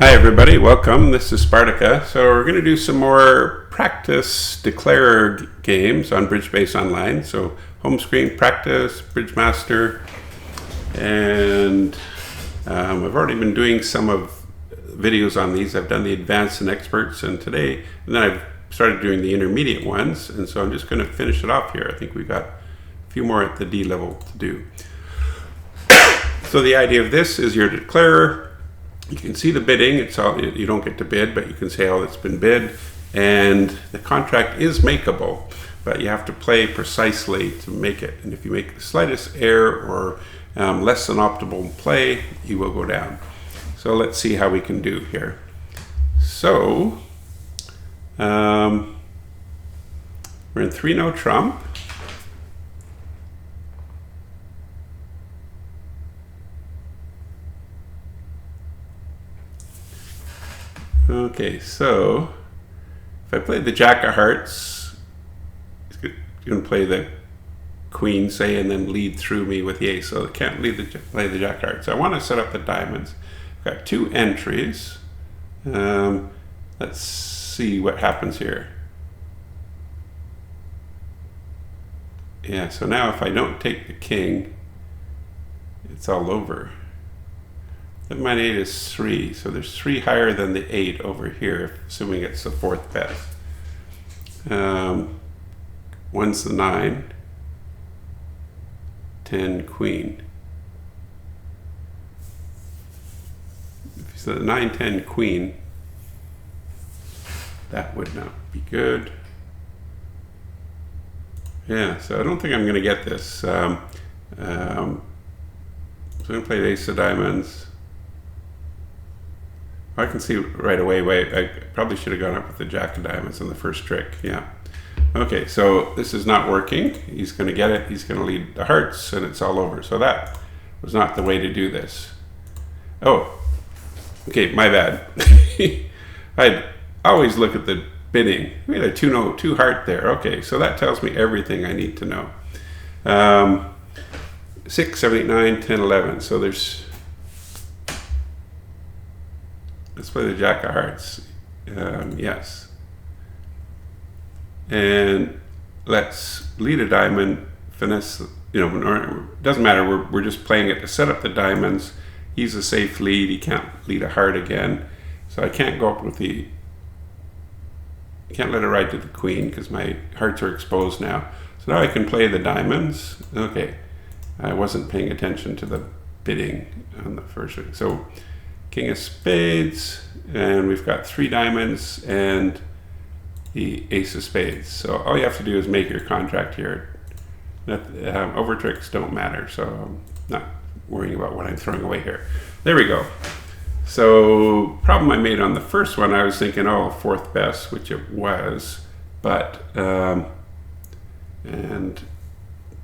Hi everybody, welcome. This is Spartica. So we're going to do some more practice declare games on Bridge Base Online. So home screen practice, Bridge Master, and I've already been doing some of videos on these. I've done the advanced and experts, and then I've started doing the intermediate ones, and so I'm just going to finish it off here. I think we've got a few more at the D level to do. So the idea of this is you're a declarer. You can see the bidding. It's all, you don't get to bid, but you can say, oh, it's been bid. And the contract is makeable, but you have to play precisely to make it. And if you make the slightest error or less than optimal play, you will go down. So let's see how we can do here. So we're in 3-no trump. Okay, so if I play the Jack of Hearts, he's going to play the Queen, say, and then lead through me with the Ace. So I can't play the Jack of Hearts. I want to set up the diamonds. I've got 2 entries. Let's see what happens here. Yeah, so now if I don't take the King, it's all over. My 8 is 3, so there's 3 higher than the 8 over here, assuming it's the 4th best. 1's the 9, 10 Queen. So the 9, 10 Queen, that would not be good. Yeah, so I don't think I'm going to get this. So I'm going to play the Ace of Diamonds. I can see right away, I probably should have gone up with the Jack of Diamonds in the first trick, yeah. Okay, so this is not working. He's going to get it, he's going to lead the hearts, and it's all over. So that was not the way to do this. Oh, okay, my bad. I'd always look at the bidding. We had a 2 heart there. Okay, so that tells me everything I need to know. 6, 7, 8, 9, 10, 11. So there's... Let's play the Jack of Hearts. Yes. And let's lead a diamond, finesse, it doesn't matter. We're just playing it to set up the diamonds. He's a safe lead. He can't lead a heart again. So I can't go up with I can't let it ride to the Queen because my hearts are exposed now. So now I can play the diamonds. Okay. I wasn't paying attention to the bidding on the first one. So King of Spades, and we've got 3 diamonds and the Ace of Spades. So all you have to do is make your contract here. Over tricks don't matter, so I'm not worrying about what I'm throwing away here. There we go. So problem I made on the first one, I was thinking, oh, 4th best, which it was, but I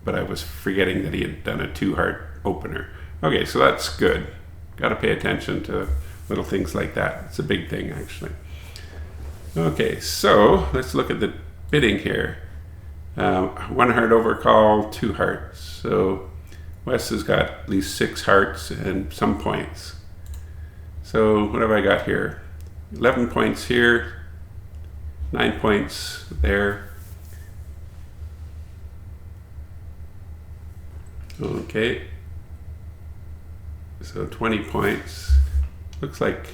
was forgetting that he had done a 2-heart opener. Okay, so that's good. Got to pay attention to little things like that. It's a big thing, actually. Okay, so let's look at the bidding here. 1 heart overcall, 2 hearts. So West has got at least 6 hearts and some points. So what have I got here? 11 points here, 9 points there. Okay. So 20 points. Looks like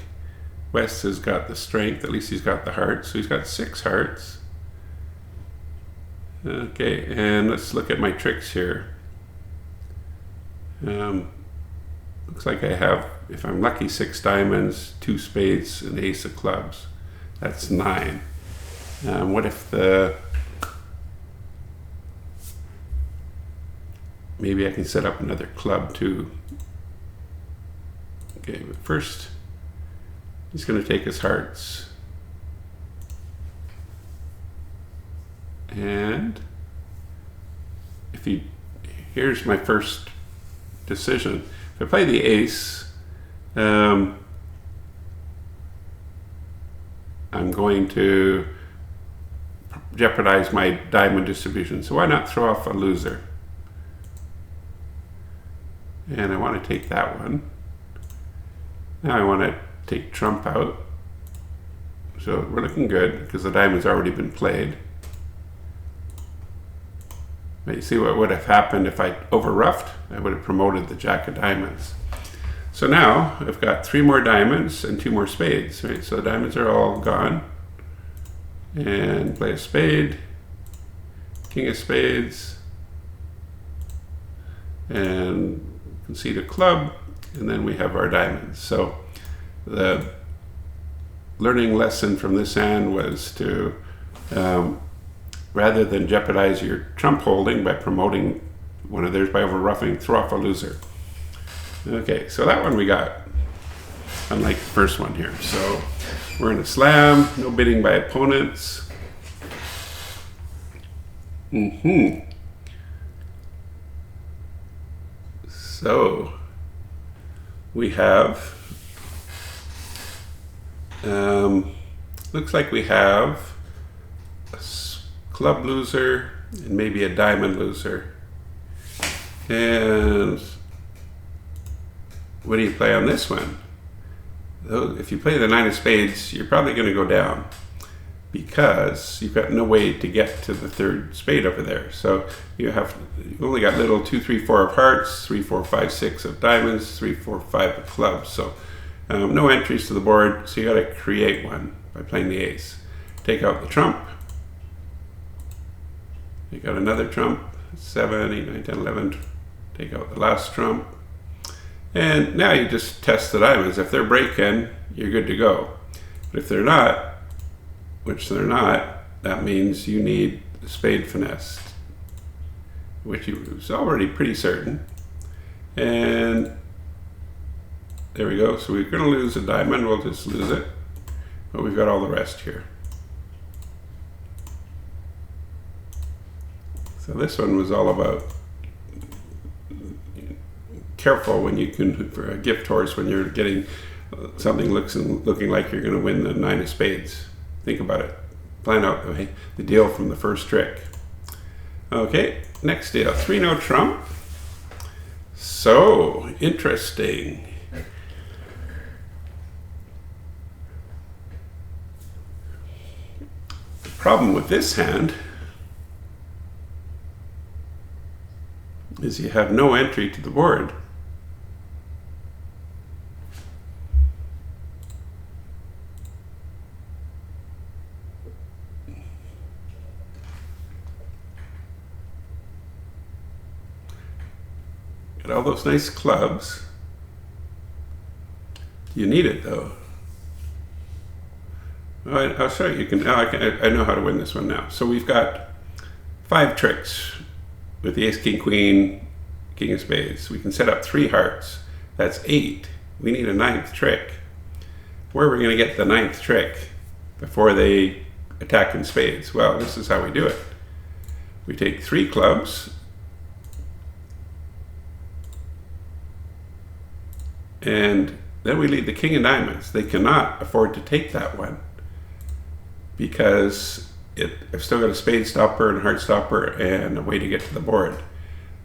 West has got the strength. At least he's got the hearts. So he's got 6 hearts. Okay, and let's look at my tricks here. Looks like I have, if I'm lucky, 6 diamonds, 2 spades, and Ace of clubs. That's 9. What if maybe I can set up another club too. Okay, but first, he's going to take his hearts. And here's my first decision. If I play the Ace, I'm going to jeopardize my diamond distribution. So why not throw off a loser? And I want to take that one. Now I want to take trump out. So we're looking good because the diamond's already been played. But you see what would have happened if I over-ruffed? I would have promoted the jack of diamonds. So now I've got 3 more diamonds and 2 more spades, right? So the diamonds are all gone. And play a spade, king of spades, and concede a club, and then we have our diamonds. So the learning lesson from this hand was to, rather than jeopardize your trump holding by promoting one of theirs by over-ruffing, throw off a loser. Okay, so that one we got, unlike the first one here. So we're in a slam, no bidding by opponents. So we have, looks like we have a club loser and maybe a diamond loser. And what do you play on this one? If you play the 9 of spades, you're probably going to go down because you've got no way to get to the 3rd spade over there. So you've only got little 2, 3, 4 of hearts, 3, 4, 5, 6 of diamonds, 3, 4, 5 of clubs. So no entries to the board. So you got to create one by playing the ace. Take out the trump. You got another trump, 7, 8, 9, 10, 11. Take out the last trump. And now you just test the diamonds. If they're breaking, you're good to go. But if they're not, which they're not, that means you need the spade finessed, which is already pretty certain. And there we go. So we're going to lose a diamond. We'll just lose it. But we've got all the rest here. So this one was all about careful when you can, for a gift horse, when you're getting something looking like you're going to win the 9 of spades. Think about it. Plan out the deal from the first trick. Okay, next deal. 3 no trump. So interesting. The problem with this hand is you have no entry to the board. Got all those nice clubs. You need it though. Well, I'll show you. I know how to win this one now. So we've got 5 tricks with the ace, king, queen, king of spades. We can set up 3 hearts. That's 8. We need a 9th trick. Where are we going to get the 9th trick before they attack in spades? Well, this is how we do it. We take 3 clubs, and then we lead the king of diamonds. They cannot afford to take that one because I've still got a spade stopper and a heart stopper and a way to get to the board.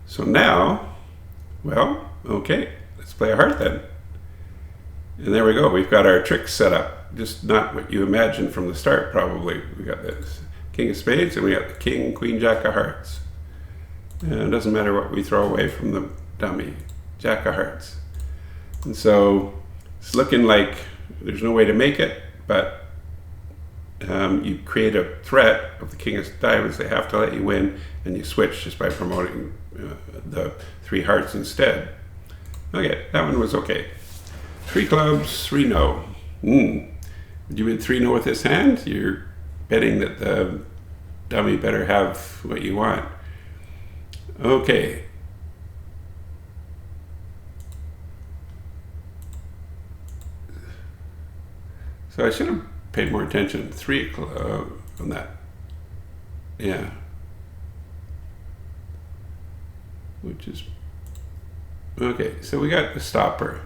So now, well, okay, let's play a heart then. And there we go. We've got our tricks set up. Just not what you imagined from the start, probably. We got this king of spades and we got the king, queen, jack of hearts. And it doesn't matter what we throw away from the dummy, jack of hearts. And so it's looking like there's no way to make it, but you create a threat of the king of diamonds. They have to let you win, and you switch just by promoting the 3 hearts instead. Okay, that one was okay. 3 clubs, 3 no. Would you win 3 no with this hand? You're betting that the dummy better have what you want. Okay. So I should have paid more attention. 3 on that. Yeah. Which is okay. So we got the stopper.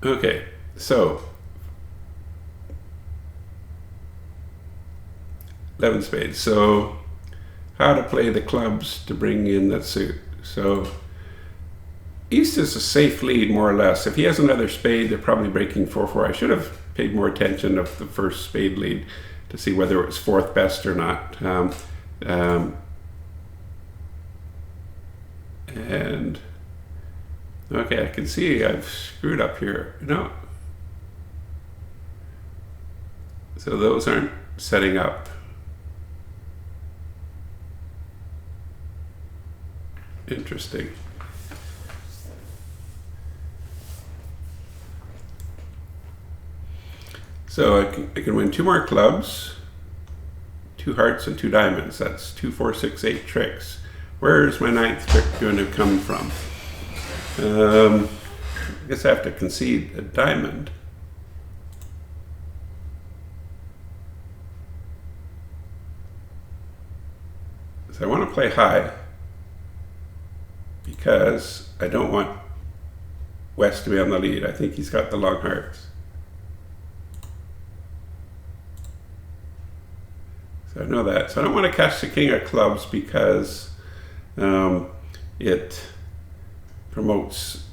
Okay. So 11 spades. So how to play the clubs to bring in that suit. So East is a safe lead, more or less. If he has another spade, they're probably breaking 4-4. I should have paid more attention of the first spade lead to see whether it was fourth best or not. And okay, I can see I've screwed up here. No. So those aren't setting up. Interesting. So I can win 2 more clubs, 2 hearts and 2 diamonds. That's 2, 4, 6, 8 tricks. Where's my 9th trick going to come from? I guess I have to concede a diamond. So I want to play high because I don't want West to be on the lead. I think he's got the long hearts. So I know that. So I don't want to catch the king of clubs because it promotes.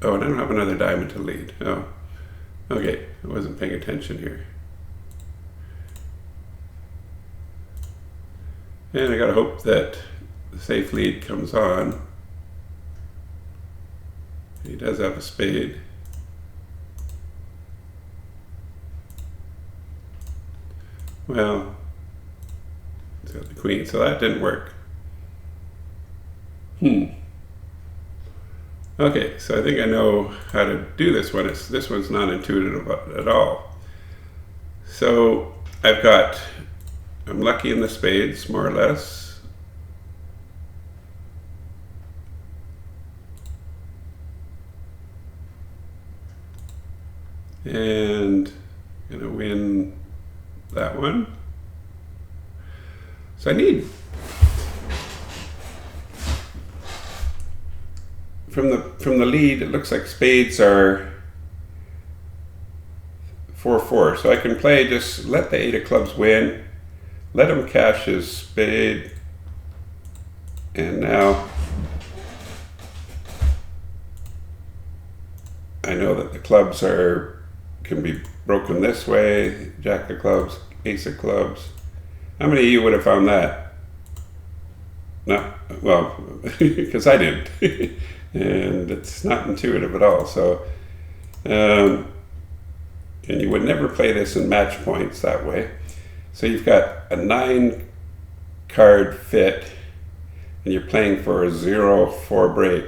Oh, and I don't have another diamond to lead. Oh, okay. I wasn't paying attention here. And I gotta hope that the safe lead comes on. He does have a spade. Well, he's got the queen, so that didn't work. Okay, so I think I know how to do this one. This one's not intuitive at all. So I'm lucky in the spades, more or less. And I'm gonna win that one. So I need from the lead, it looks like spades are 4-4. So I can play, just let the 8 of clubs win, let him cash his spade, and now I know that the clubs can be broken this way. Jack of clubs, ace of clubs. How many of you would have found that? No, well, because I didn't. And it's not intuitive at all. So, and you would never play this in match points that way. So you've got a 9 card fit, and you're playing for a 0-4 break,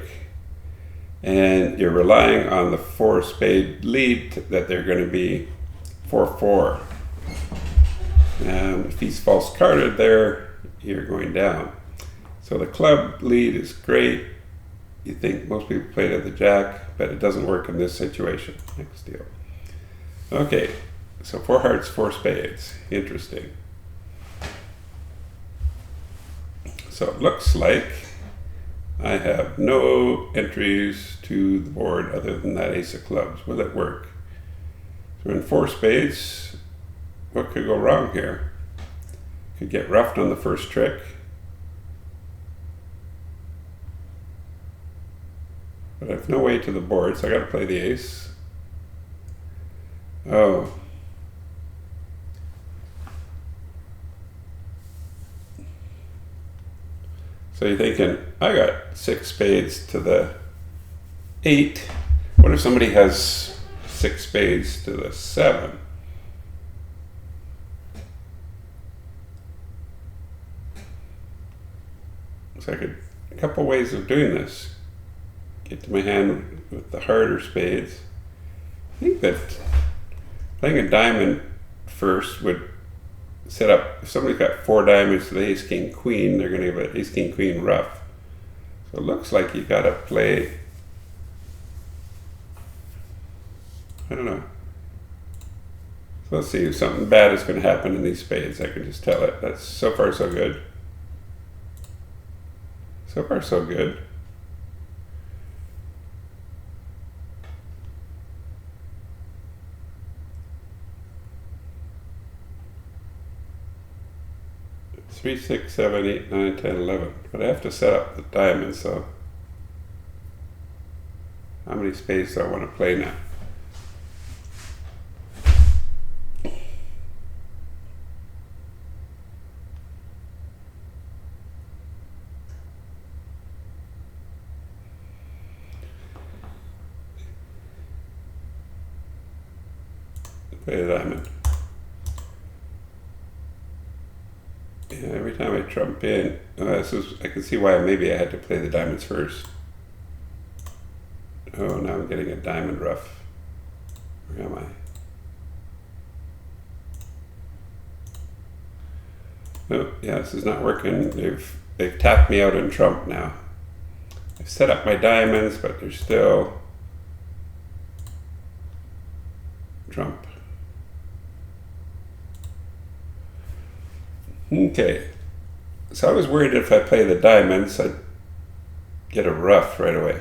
and you're relying on the 4 spade lead that they're going to be 4-4. If he's false carded there, you're going down. So the club lead is great. You think most people play it at the jack, but it doesn't work in this situation. Next deal. Okay, so 4 hearts, 4 spades. Interesting. So it looks like I have no entries to the board other than that ace of clubs. Will it work? So in 4 spades, what could go wrong here? Could get roughed on the first trick. But I have no way to the board, so I gotta play the ace. Oh. So you're thinking, I got 6 spades to the 8. What if somebody has 6 spades to the 7? So a couple ways of doing this. Get to my hand with the harder spades. I think that playing a diamond first would set up, if somebody's got 4 diamonds to the ace, king, queen, they're going to give an ace, king, queen rough. So it looks like you got to play, I don't know. So let's see if something bad is going to happen in these spades. I can just tell it. That's so far so good. So far so good. Three, 6, 7, 8, 9, 10, 11. But I have to set up the diamond, so How many spades do I want to play now? Play a diamond. Yeah, every time I trump in, I can see why maybe I had to play the diamonds first. Oh, now I'm getting a diamond rough. Where am I? Oh, yeah, this is not working. They've tapped me out in trump now. I've set up my diamonds, but they're still trump. Okay, so I was worried if I play the diamonds, I'd get a rough right away.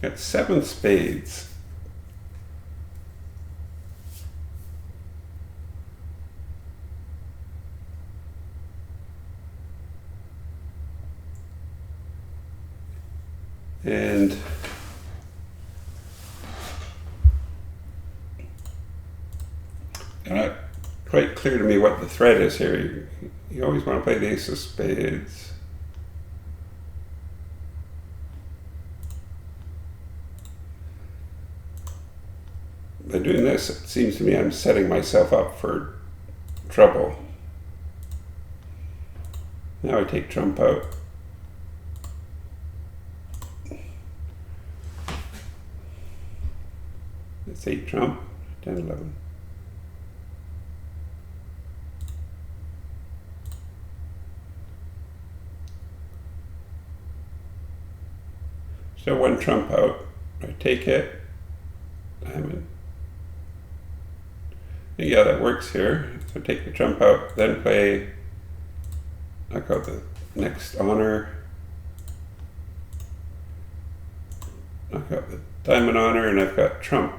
Got 7 spades. And not quite clear to me what the threat is here. You always want to play the ace of spades. By doing this, it seems to me I'm setting myself up for trouble. Now I take trump out. That's 8 trump, 10, 11. So 1 trump out. I take it, diamond. Yeah, that works here. So take the trump out, then play, knock out the next honor, knock out the diamond honor, and I've got trump.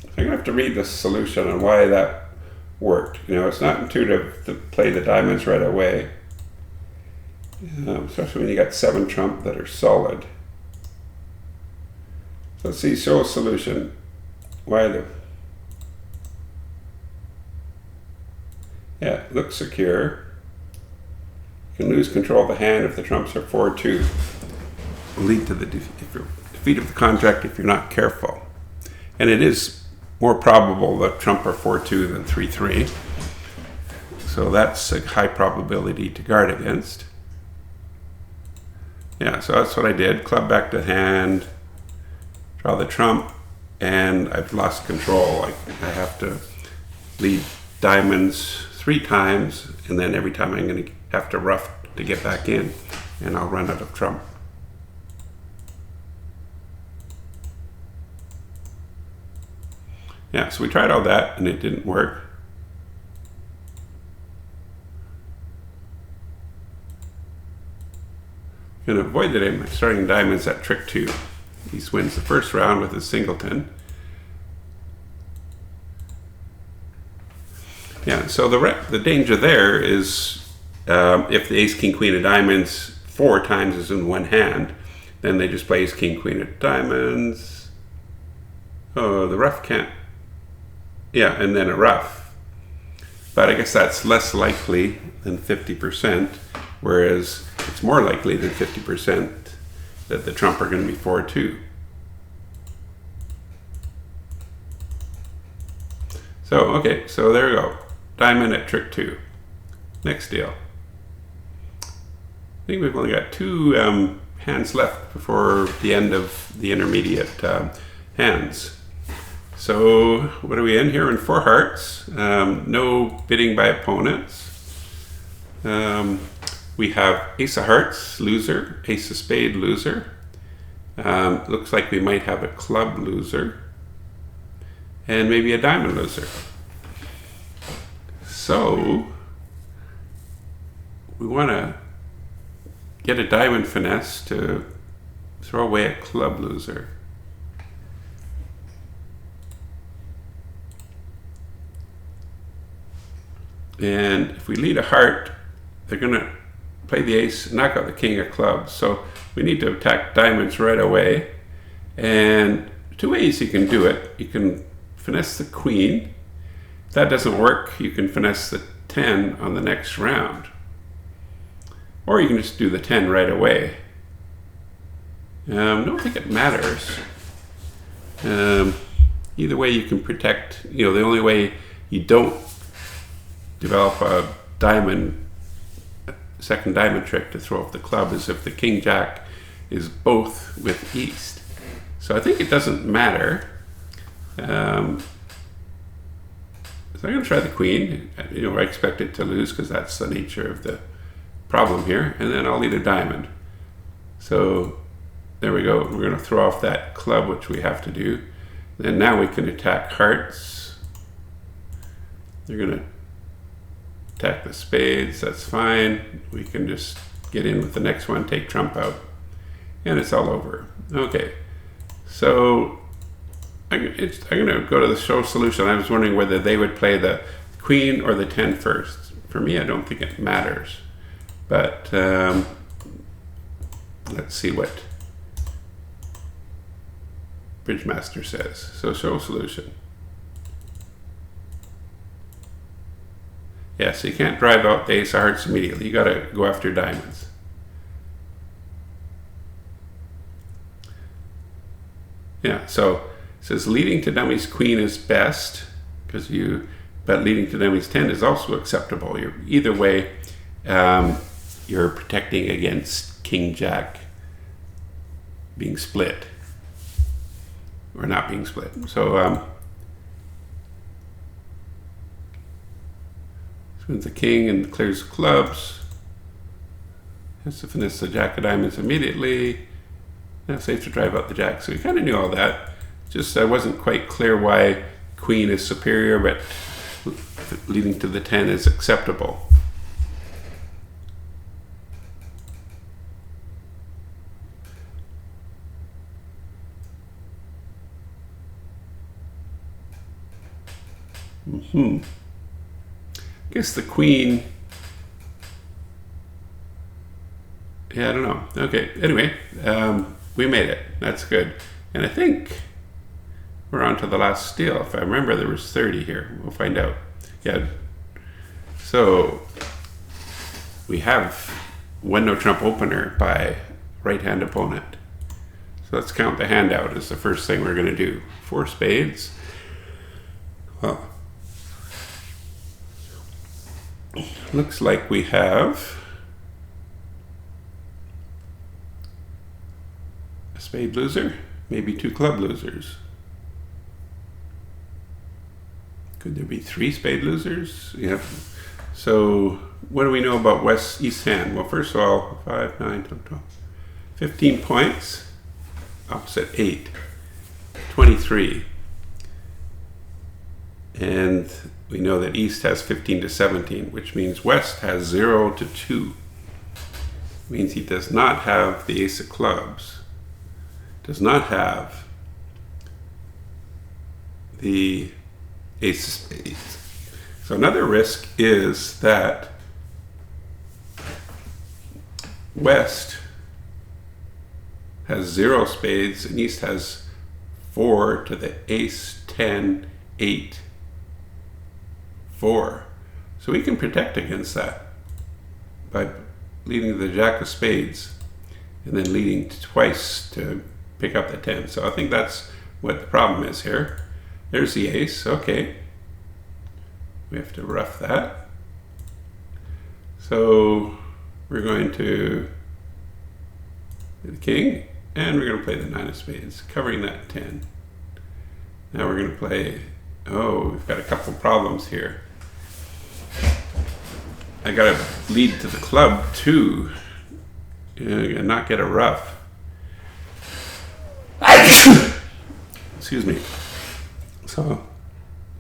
So I'm gonna have to read the solution on why that worked. You know, it's not intuitive to play the diamonds right away, especially when you got 7 trump that are solid. So let's see, show a solution. Why the... Yeah, it looks secure. You can lose control of the hand if the trumps are 4-2. Will lead to the defeat of the contract if you're not careful. And it is more probable that trump are 4-2 than 3-3. So that's a high probability to guard against. Yeah, so that's what I did. Club back to hand, draw the trump, and I've lost control. I have to lead diamonds 3 times, and then every time I'm going to have to rough to get back in, and I'll run out of trump. Yeah, so we tried all that, and it didn't work. I'm going to avoid the starting diamonds at trick 2. He wins the first round with a singleton. Yeah, so the danger there is if the ace, king, queen of diamonds 4 times is in one hand, then they just play ace, king, queen of diamonds. Oh, the rough can't. Yeah, and then a rough. But I guess that's less likely than 50%, whereas it's more likely than 50% that the trump are going to be 4-2. So, okay, so there we go. Diamond at trick 2. Next deal. I think we've only got 2 hands left before the end of the intermediate hands. So what are we in here? In 4 hearts. No bidding by opponents. We have ace of hearts, loser. Ace of spade, loser. Looks like we might have a club loser. And maybe a diamond loser. So we want to get a diamond finesse to throw away a club loser. And if we lead a heart, they're going to play the ace, knock out the king of clubs. So we need to attack diamonds right away. And two ways you can do it. You can finesse the queen. If that doesn't work, you can finesse the 10 on the next round. Or you can just do the 10 right away. I don't think it matters. Either way you can protect, the only way you don't develop a second diamond trick to throw off the club is if the king jack is both with east. So I think it doesn't matter. So I'm going to try the queen. I expect it to lose because that's the nature of the problem here. And then I'll lead a diamond. So there we go. We're going to throw off that club, which we have to do. Then now we can attack hearts. They're going to attack the spades. That's fine. We can just get in with the next one, take trump out, and it's all over. Okay. So I'm going to go to the show solution. I was wondering whether they would play the queen or the 10 first. For me, I don't think it matters. But let's see what Bridge Master says. So show solution. Yeah, so you can't drive out the ace of hearts immediately. You got to go after diamonds. Yeah, so it says leading to dummies queen is best but leading to dummies 10 is also acceptable. Either way, you're protecting against king jack being split or not being split. So spins the king and clears the clubs. Has to finesse the jack of diamonds immediately. Now safe to drive out the jack. So we kind of knew all that. Just I wasn't quite clear why queen is superior, but leading to the 10 is acceptable. I guess the queen. Yeah, I don't know. Okay, anyway, we made it. That's good. And I think we're on to the last steal. If I remember, there was 30 here. We'll find out. Yeah. So we have one no trump opener by right-hand opponent. So let's count the hand out as the first thing we're going to do. 4 spades. Well, looks like we have a spade loser, maybe 2 club losers. Could there be 3 spade losers? Yep. So what do we know about East hand? Well, first of all, 5, 9, 10, 12, 15 points. Opposite 8, 23. And we know that East has 15 to 17, which means West has 0 to 2. Means he does not have the ace of clubs. Does not have the ace of spades. So another risk is that West has 0 spades and East has 4 to the ace, 10, 8, 4. So we can protect against that by leading the jack of spades and then leading twice to pick up the 10. So I think that's what the problem is here. There's the ace. Okay. We have to rough that. So we're going to do the king and we're going to play the 9 of spades, covering that 10. Now we're going to play, we've got a couple problems here. I got to lead to the club too and not get a rough. Excuse me. So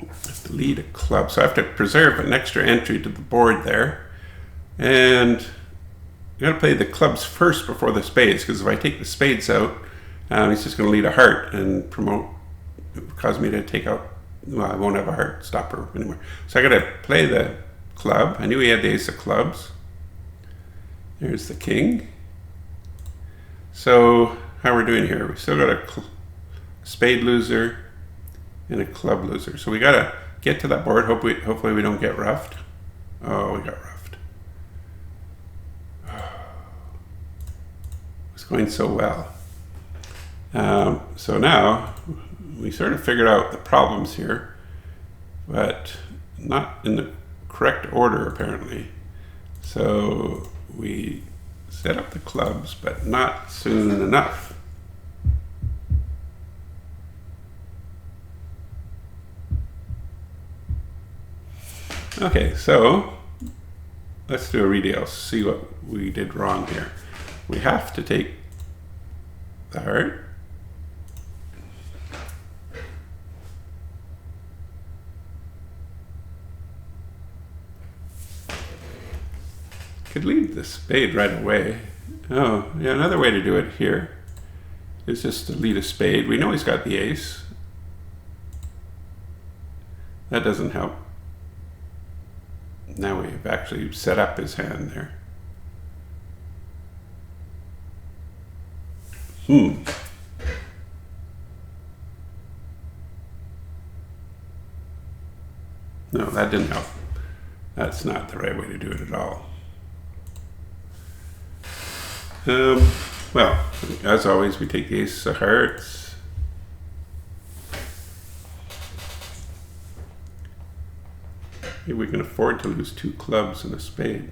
I have to lead a club. So I have to preserve an extra entry to the board there. And I got to play the clubs first before the spades, because if I take the spades out, he's just going to lead a heart and cause me to take out, well, I won't have a heart stopper anymore. So I got to play the club. I knew he had the ace of clubs. There's the king. So how we're doing here, we still got a spade loser and a club loser. So we gotta get to that board. Hopefully we don't get roughed. Oh, we got roughed. It's going so well. So now we sort of figured out the problems here, but not in the correct order apparently. So we set up the clubs, but not soon enough. Okay, so let's do a redeal, see what we did wrong here. We have to take the heart. Could leave the spade right away. Oh, yeah, another way to do it here is just to lead a spade. We know he's got the ace. That doesn't help. Now we've actually set up his hand there. No, that didn't help. That's not the right way to do it at all. Well, as always, we take the ace of hearts. Maybe we can afford to lose 2 clubs and a spade.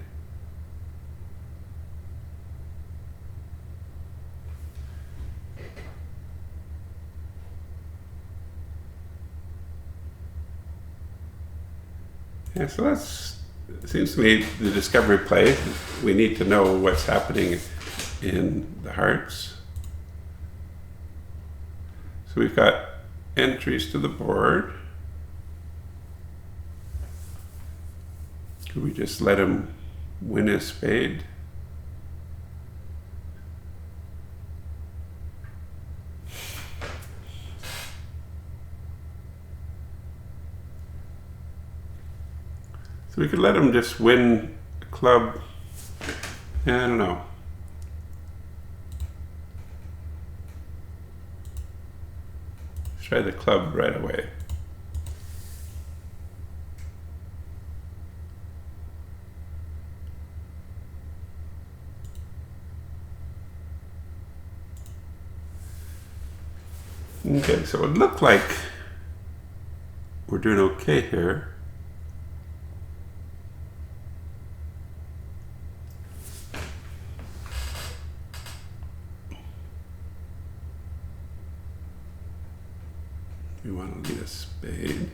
Yeah, so that's, it seems to me, the discovery play. We need to know what's happening in the hearts. So we've got entries to the board. Could we just let him win his spade? So we could let him just win a club. I don't know. Let's try the club right away. Okay, so it looked like we're doing okay here. We want to lead a spade.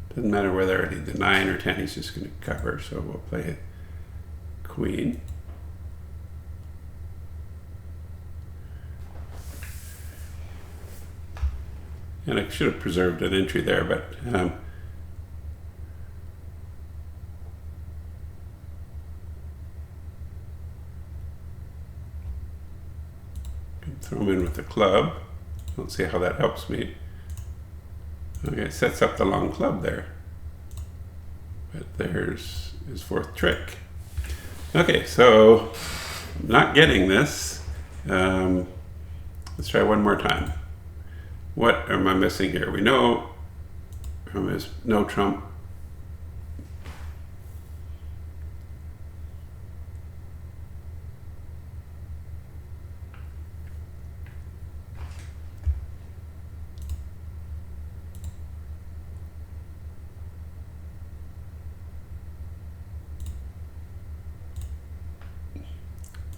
Doesn't matter whether I need the 9 or 10, he's just going to cover, so we'll play queen. And I should have preserved an entry there, but throw him in with the club. Don't see how that helps me. Okay, sets up the long club there. But there's his 4th trick. Okay, so I'm not getting this. Let's try one more time. What am I missing here? We know from his no trump.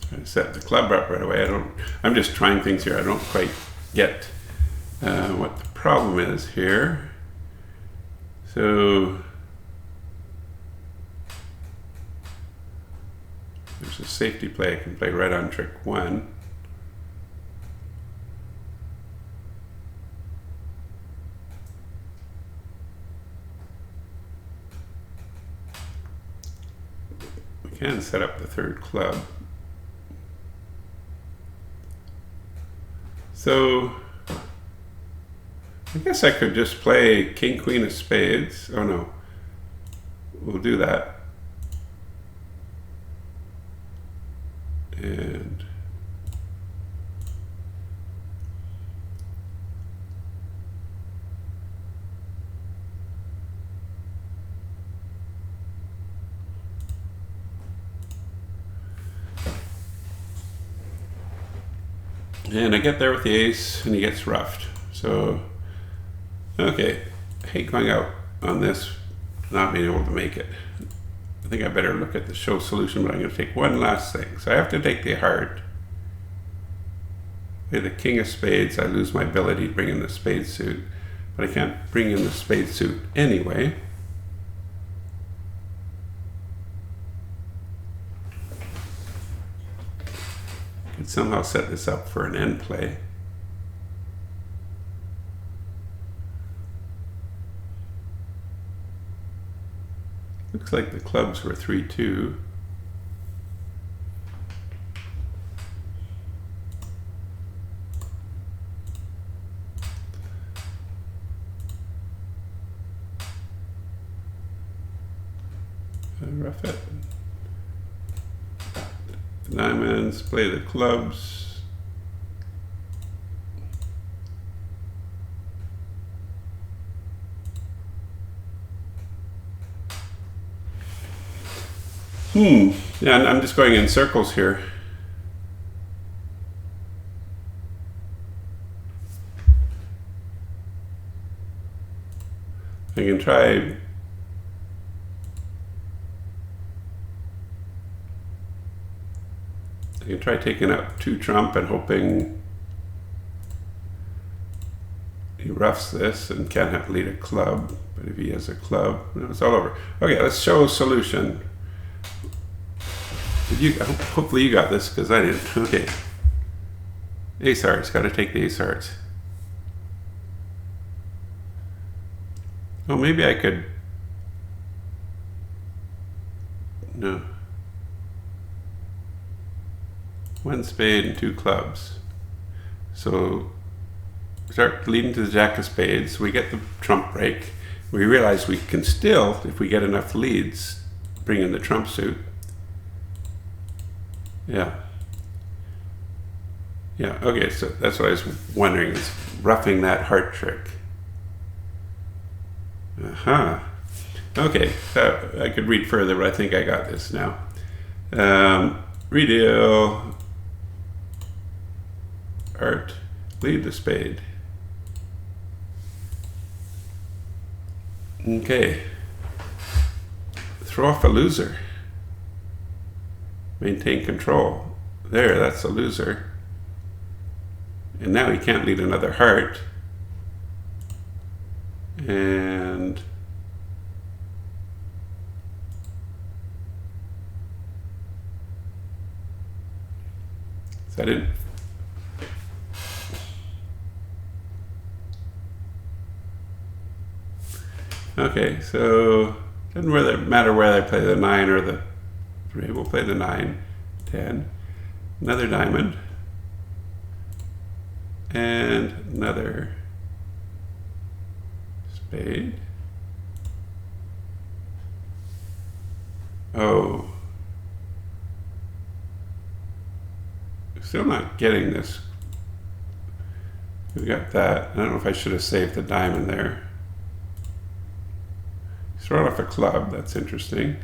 Try to set the club up right away. I'm just trying things here. I don't quite get what the problem is here. So there's a safety play. I can play right on trick 1. We can set up the 3rd club. So I guess I could just play king, queen of spades. Oh no, we'll do that. And I get there with the ace, and he gets roughed. So, okay, I hate going out on this, not being able to make it. I think I better look at the show solution, but I'm going to take one last thing. So I have to take the heart. With the king of spades, I lose my ability to bring in the spade suit, but I can't bring in the spade suit anyway. Could somehow set this up for an end play. Looks like the clubs were 3-2. Rough it. Diamonds, play the clubs. Yeah, I'm just going in circles here. I can try taking out 2 trump and hoping he roughs this and can't have lead a club. But if he has a club, no, it's all over. Okay, let's show a solution. Hopefully you got this, because I didn't. Okay. Ace hearts, got to take the ace hearts. Oh, maybe I could. No. 1 spade and 2 clubs. So start leading to the jack of spades. We get the trump break. We realize we can still, if we get enough leads, bring in the trump suit. Yeah. Yeah, okay, so that's what I was wondering, is roughing that heart trick. Okay, I could read further, but I think I got this now. Redeal. Heart. Lead the spade. Okay. Throw off a loser. Maintain control. There, that's a loser. And now he can't lead another heart. And so I didn't. Okay, so doesn't really matter whether I play the 9 or the 3. We'll play the 9, 10, another diamond, and another spade. Oh, still not getting this. We got that. I don't know if I should have saved the diamond there. Throw off a club, that's interesting.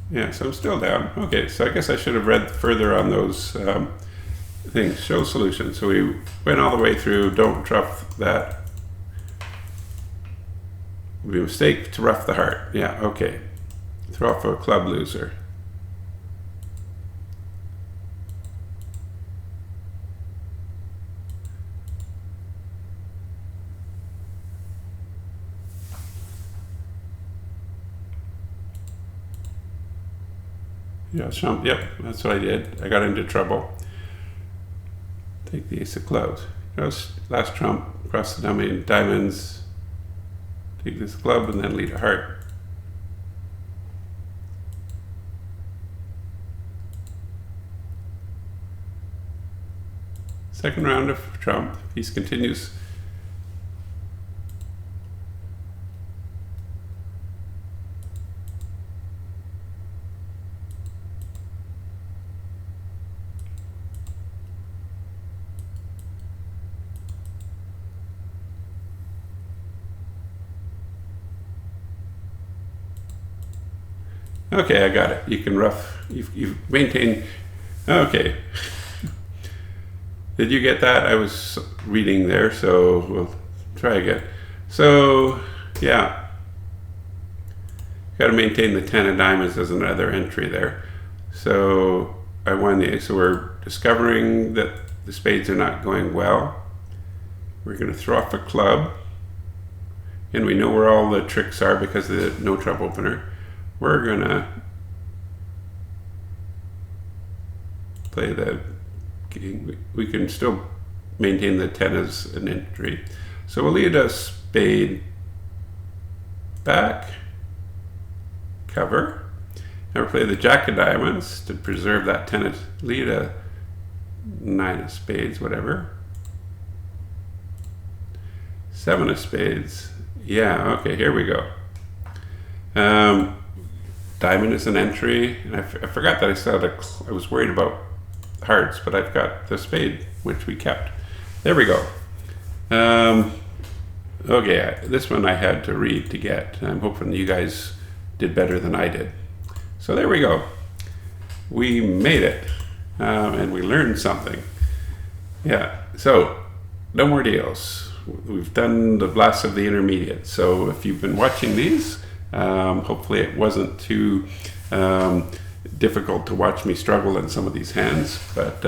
Yeah, so I'm still down. Okay, so I guess I should have read further on those things. Show solution. So we went all the way through, don't rough that. It would be a mistake to rough the heart. Yeah, okay. Throw off a club loser. Yeah, trump. Yep, that's what I did. I got into trouble. Take the ace of clubs. Last trump, cross the diamonds. Take this club and then lead a heart. Second round of trump. Piece continues. Okay, I got it. You can you've maintained. Okay. Did you get that? I was reading there, so we'll try again. So, yeah. Got to maintain the 10 of diamonds as another entry there. So, I won the ace. So, we're discovering that the spades are not going well. We're going to throw off a club. And we know where all the tricks are because of the no trump opener. We're going to play the king. We can still maintain the 10 as an entry. So we'll lead a spade back, cover. Now we'll play the jack of diamonds to preserve that 10 as lead, a 9 of spades, whatever. 7 of spades. Yeah, okay, here we go. Diamond is an entry, and I forgot that I still had I was worried about hearts, but I've got the spade, which we kept. There we go. Okay, this one I had to read to get. I'm hoping you guys did better than I did. So there we go. We made it, and we learned something. Yeah, so no more deals. We've done the blast of the intermediate. So if you've been watching these, hopefully it wasn't too difficult to watch me struggle in some of these hands, but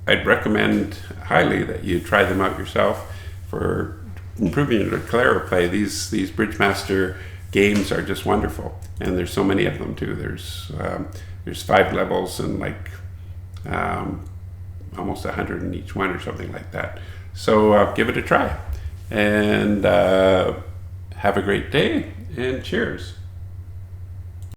I'd recommend highly that you try them out yourself for improving your declare play. These Bridge Master games are just wonderful, and there's so many of them too. There's 5 levels and like almost 100 in each one or something like that. So give it a try, and have a great day, and cheers.